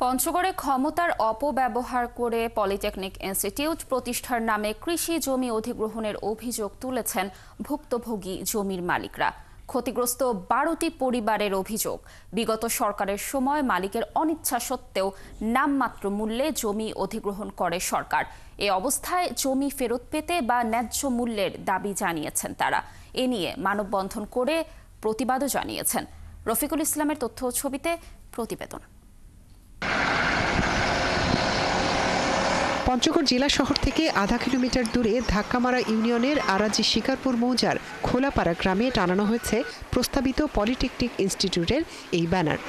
পঞ্চগড়ে ক্ষমতার অপব্যবহার করে পলিটেকনিক ইনস্টিটিউট প্রতিষ্ঠার নামে কৃষি জমি অধিগ্রহণের অভিযোগ তুলেছেন ভুক্তভোগী জমির মালিকরা। ক্ষতিগ্রস্ত 12টি পরিবারের অভিযোগ, বিগত সরকারের সময় মালিকের অনিচ্ছা সত্ত্বেও নামমাত্র মূল্যে জমি অধিগ্রহণ করে সরকার। এ অবস্থায় জমি ফেরত পেতে বা ন্যায্য মূল্যের দাবি জানিয়েছেন তারা। এ নিয়ে মানববন্ধন করে প্রতিবাদও জানিয়েছেন। রফিকুল ইসলামের তথ্য ও ছবিতে প্রতিবেদন। পঞ্চগড় জেলা শহর থেকে আধা কিলোমিটার দূরে ধাক্কামারা ইউনিয়নের আরাজি শিকারপুর মৌজার খোলাপাড়া গ্রামে টানানো হয়েছে প্রস্তাবিত পলিটেকনিক ইনস্টিটিউটের এই ব্যানার।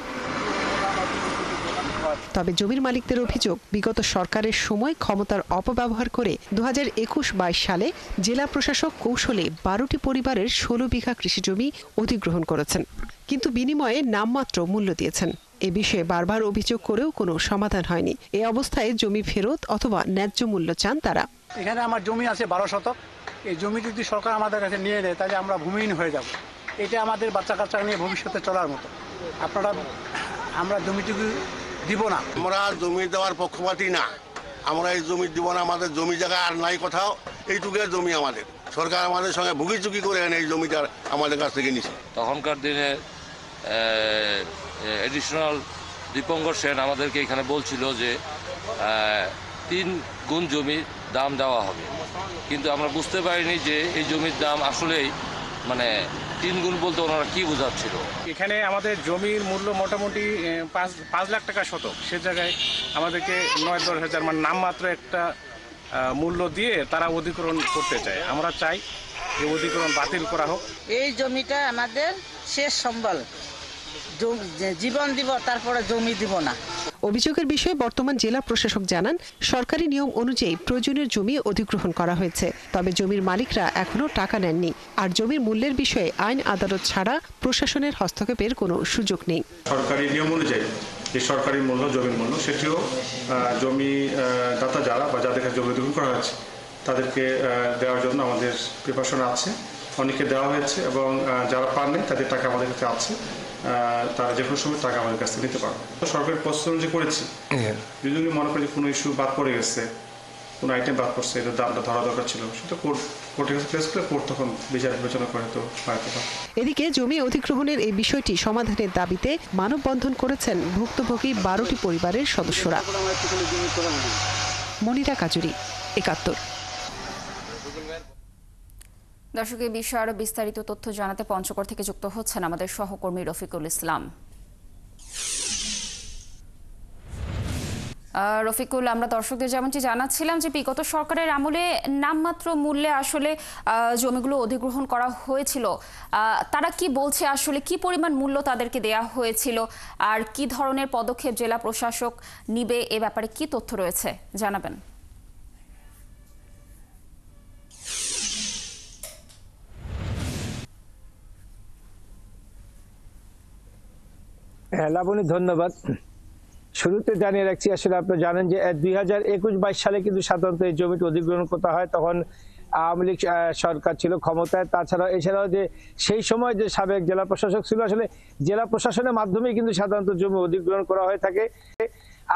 তবে জমির মালিকদের অভিযোগ, বিগত সরকারের সময় ক্ষমতার অপব্যবহার করে 2021-22 সালে জেলা প্রশাসক কৌশলে 12টি পরিবারের 16 বিঘা কৃষিজমি অধিগ্রহণ করেছেন, কিন্তু বিনিময়ে নামমাত্র মূল্য দিয়েছেন। এ বিষয়ে বারবার অভিযোগ করেও কোনো সমাধান হয়নি। এই অবস্থায় জমি ফেরত অথবা ন্যায্য মূল্য চান তারা। এখানে আমার জমি আছে 12 শতক। এই জমি যদি সরকার আমাদের কাছে নিয়ে নেয় তাহলে আমরা ভূমিহীন হয়ে যাব। এটা আমাদের বাচ্চা কাচ্চা নিয়ে ভবিষ্যতে চলার মতো। আমরা জমিটুকু দিব না। আমরা জমি দেওয়ার পক্ষপাতী না, আমরা এই জমি দিব না। আমাদের জমি জায়গা আর নাই কোথাও, এইটুকু জমি আমাদের। সরকার আমাদের সঙ্গে ভুগিচুকি করে এই জমিটা আমাদের কাছ থেকে নিছে। তখনকার দিনে এডিশনাল দীপঙ্কর সেন আমাদেরকে এখানে বলছিল যে 3 গুণ জমির দাম দেওয়া হবে, কিন্তু আমরা বুঝতে পারিনি যে এই জমির দাম আসলেই 3 গুণ বলতে ওনারা কি বোঝাচ্ছিল। এখানে আমাদের জমির মূল্য মোটামুটি 5 লাখ টাকা শতক, সে জায়গায় আমাদেরকে 9-10 হাজার নামমাত্র একটা মূল্য দিয়ে তারা অধিগ্রহণ করতে চায়। আমরা চাই যে অধিগ্রহণ বাতিল করা হোক। এই জমিটা আমাদের শেষ সম্বল, জীবন দিব, তারপরে জমি দিব না। অভিযোগের বিষয়ে বর্তমান জেলা প্রশাসক জানান, সরকারি নিয়ম অনুযায়ী প্রয়োজনীয় জমি অধিগ্রহণ করা হয়েছে, তবে জমির মালিকরা এখনো টাকা নেননি। আর জমির মূল্যের বিষয়ে আইন আদালত ছাড়া প্রশাসনের হস্তক্ষেপের কোনো সুযোগ নেই। সরকারি নিয়ম অনুযায়ী যে সরকারি মূল্য, জমির মূল্য, সেটিও জমি দাতা যারা বা যাদের কাছে জমি অধিগ্রহণ করা হয়েছে তাদেরকে দেওয়ার জন্য আমাদের প্রিপারেশন আছে। অনেকে দেওয়া হয়েছে এবং যারা পান নাই তাদের টাকা আমাদের কাছে আছে, তারা যে কোনো সময় টাকা আমাদের কাছ থেকে নিতে পারবে। সরকারের প্রস্তাব যে করেছি, যদি মনে করি যে কোনো ইস্যু বাদ পড়ে গেছে, কোনো আইটেম বাদ পড়ছে, এটা দামটা ধরা দরকার ছিল, সেটা কোর্টের কাছে প্লেস করে কোর্ট তখন বিচার বিবেচনা করে তো হয়তো। এদিকে জমি অধিগ্রহণের এই বিষয়টি সমাধানের দাবিতে মানববন্ধন করেছেন ভুক্তভোগী 12টি পরিবারের সদস্যরা। মনিরা কাজুরি, 71। দর্শক, এই বিষয়ে আরো বিস্তারিত তথ্য জানাতে পঞ্চগড় থেকে যুক্ত হচ্ছেন আমাদের সহকর্মী রফিকুল ইসলাম। রফিকুল, আমরা দর্শকদের যেমনটি জানাচ্ছিলাম যে বিগত সরকারের আমলে নামমাত্র মূল্যে আসলে জমিগুলো অধিগ্রহণ করা হয়েছিল। তারা কি বলছে, আসলে কি পরিমাণ মূল্য তাদেরকে দেয়া হয়েছিল আর কি ধরনের পদক্ষেপ জেলা প্রশাসক নিবে, এ ব্যাপারে কি তথ্য রয়েছে জানাবেন। লাবণী, ধন্যবাদ। শুরুতে জানিয়ে রাখছি, আসলে আপনারা জানেন যে 2021-22 সালে কিন্তু সাধারণত এই জমিটি অধিগ্রহণ করতে হয়। তখন আওয়ামী লীগ সরকার ছিল ক্ষমতায়। এছাড়াও যে সেই সময় যে সাবেক জেলা প্রশাসক ছিল, আসলে জেলা প্রশাসনের মাধ্যমে কিন্তু সাধারণত জমি অধিগ্রহণ করা হয়ে থাকে।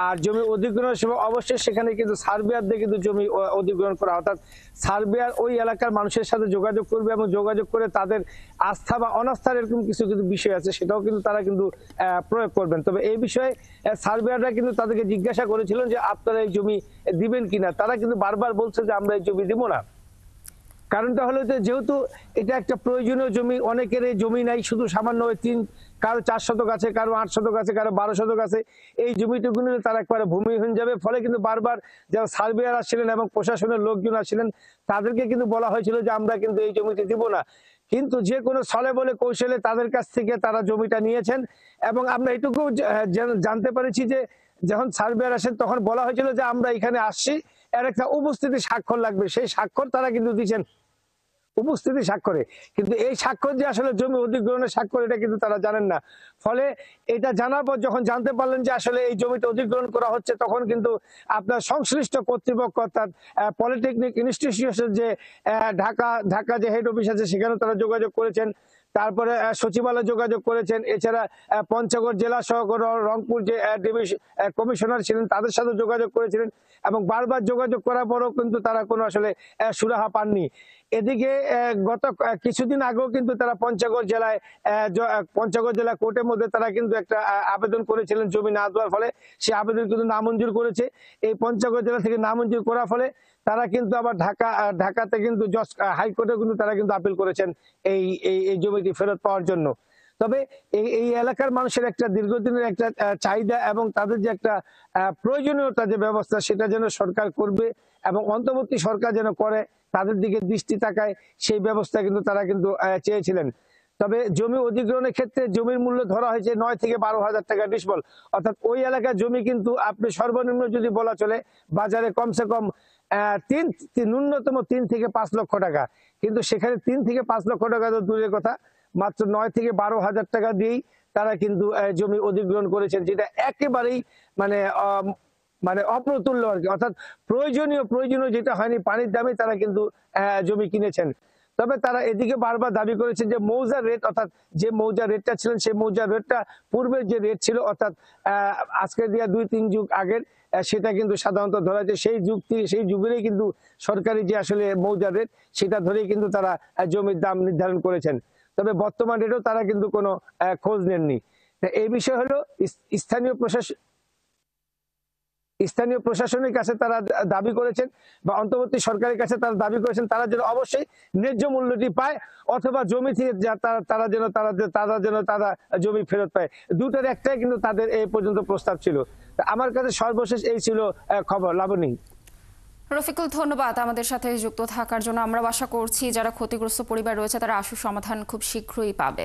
আর জমি অধিগ্রহণের সময় অবশ্যই সেখানে কিন্তু সার্ভেয়ার দিয়ে কিন্তু জমি অধিগ্রহণ করা, অর্থাৎ সার্ভেয়ার ওই এলাকার মানুষের সাথে যোগাযোগ করবে এবং যোগাযোগ করে তাদের আস্থা বা অনাস্থার এরকম কিছু কিছু বিষয় আছে, সেটাও কিন্তু তারা কিন্তু প্রয়োগ করবেন। তবে এই বিষয়ে সার্ভেয়াররা কিন্তু তাদেরকে জিজ্ঞাসা করেছিলেন যে আপনারা এই জমি দিবেন কিনা। তারা কিন্তু বারবার বলছে যে আমরা এই জমি দিব না। কারণটা হলো যে যেহেতু এটা একটা প্রয়োজনীয় জমি, অনেকের এই জমি নাই, শুধু সামান্য কারো 4 শতক আছে, কারো 8 শতক আছে, কারো 12 শতক আছে। এই জমিটুকু নিলে তারা একবারে ভূমিহীন যাবে। ফলে কিন্তু বারবার যারা সার্ভেয়ার আসছিলেন এবং প্রশাসনের লোকজন আসছিলেন তাদেরকে কিন্তু বলা হয়েছিল যে আমরা কিন্তু এই জমিটি দিব না। কিন্তু যে কোনো ছলে বলে কৌশলে তাদের কাছ থেকে তারা জমিটা নিয়েছেন। এবং আমরা এটুকু জানতে পেরেছি যে যখন সার্ভেয়ার আসেন তখন বলা হয়েছিল যে আমরা এখানে আসছি, এর একটা উপস্থিতি স্বাক্ষর লাগবে। সেই স্বাক্ষর তারা কিন্তু দিচ্ছেন, উপস্থিতি স্বাক্ষরে। কিন্তু এই স্বাক্ষর যে আসলে জমি অধিগ্রহণের স্বাক্ষর, এটা কিন্তু তারা জানেন না। ফলে এটা জানার পর যখন জানতে পারলেন যে আসলে এই জমিটা অধিগ্রহণ করা হচ্ছে, তখন কিন্তু আপনার সংশ্লিষ্ট কর্তৃপক্ষ অর্থাৎ পলিটেকনিক ইনস্টিটিউশন যে ঢাকা যে হেড অফিস আছে সেখানেও তারা যোগাযোগ করেছেন। তারপরে সচিবালয় যোগাযোগ করেছেন, এছাড়া পঞ্চগড় জেলা সহ রংপুর যে কমিশনার ছিলেন তাদের সাথে যোগাযোগ করেছিলেন, এবং বারবার যোগাযোগ করার পরও কিন্তু তারা কোনো আসলে সুরাহা পাননি। এদিকে গত কিছুদিন আগেও কিন্তু তারা পঞ্চগড় জেলা কোর্টের মধ্যে তারা কিন্তু একটা আবেদন করেছিলেন জমি না দেওয়ার ফলে। সেই আবেদন কিন্তু নামঞ্জুর করেছে। এই পঞ্চগড় জেলা থেকে নামঞ্জুর করার ফলে তারা কিন্তু আবার ঢাকাতে কিন্তু হাইকোর্টে কিন্তু তারা কিন্তু আপিল করেছেন এই জমিটি ফেরত পাওয়ার জন্য। তবে এই এলাকার মানুষের একটা দীর্ঘদিনের একটা চাহিদা এবং তাদের যে একটা প্রয়োজনীয়তা যে ব্যবস্থা সেটা যেন সরকার করবে এবং অন্তর্বর্তী সরকার যেন করে, তাদের দিকে দৃষ্টি তাকায়, সেই ব্যবস্থা কিন্তু তারা কিন্তু চেয়েছিলেন। তবে জমি অধিগ্রহণের ক্ষেত্রে জমির মূল্য ধরা হয়েছে 9 থেকে 12,000 টাকা ডিসবল, অর্থাৎ ওই এলাকার জমি কিন্তু আপনি সর্বনিম্ন যদি বলা চলে বাজারে কমসে কম ন্যূনতম 3 থেকে 5 লক্ষ টাকা, কিন্তু সেখানে 3 থেকে 5 লক্ষ টাকা তো দূরের কথা, মাত্র 9 থেকে 12,000 টাকা দিয়েই তারা কিন্তু জমি অধিগ্রহণ করেছেন, যেটা একেবারেই মানে অপ্রতুল্য আর কি। অর্থাৎ প্রয়োজনীয় যেটা হয়নি, পানির দামে তারা কিন্তু জমি কিনেছেন। তবে তারা এদিকে বারবার দাবি করেছেন যে মৌজার রেট, অর্থাৎ যে মৌজার রেটটা ছিলেন সেই মৌজার রেটটা পূর্বের যে রেট ছিল, অর্থাৎ আজকে দিয়া 2-3 যুগ আগের, সেটা কিন্তু সাধারণত ধরা যায় সেই যুগেরই কিন্তু সরকারি যে আসলে মৌজার রেট সেটা ধরেই কিন্তু তারা জমির দাম নির্ধারণ করেছেন। তবে বর্তমান রেটেও তারা কিন্তু কোনো খোঁজ নেননি। এই বিষয় হলো স্থানীয় প্রশাসনের কাছে তারা দাবি করেছেন বা অন্তর্বর্তী সরকারের কাছে তারা দাবি করেছেন তারা যেন অবশ্যই ন্যায্য মূল্যটি পায়, অথবা জমি থেকে তারা যেন জমি ফেরত পায়। দুটোর একটাই কিন্তু তাদের এই পর্যন্ত প্রস্তাব ছিল। আমার কাছে সর্বশেষ এই ছিল খবর। লাবণী। রফিকুল, ধন্যবাদ আমাদের সাথে যুক্ত থাকার জন্য। আমরা আশা করছি যারা ক্ষতিগ্রস্ত পরিবার রয়েছে তারা আশু সমাধান খুব শীঘ্রই পাবে।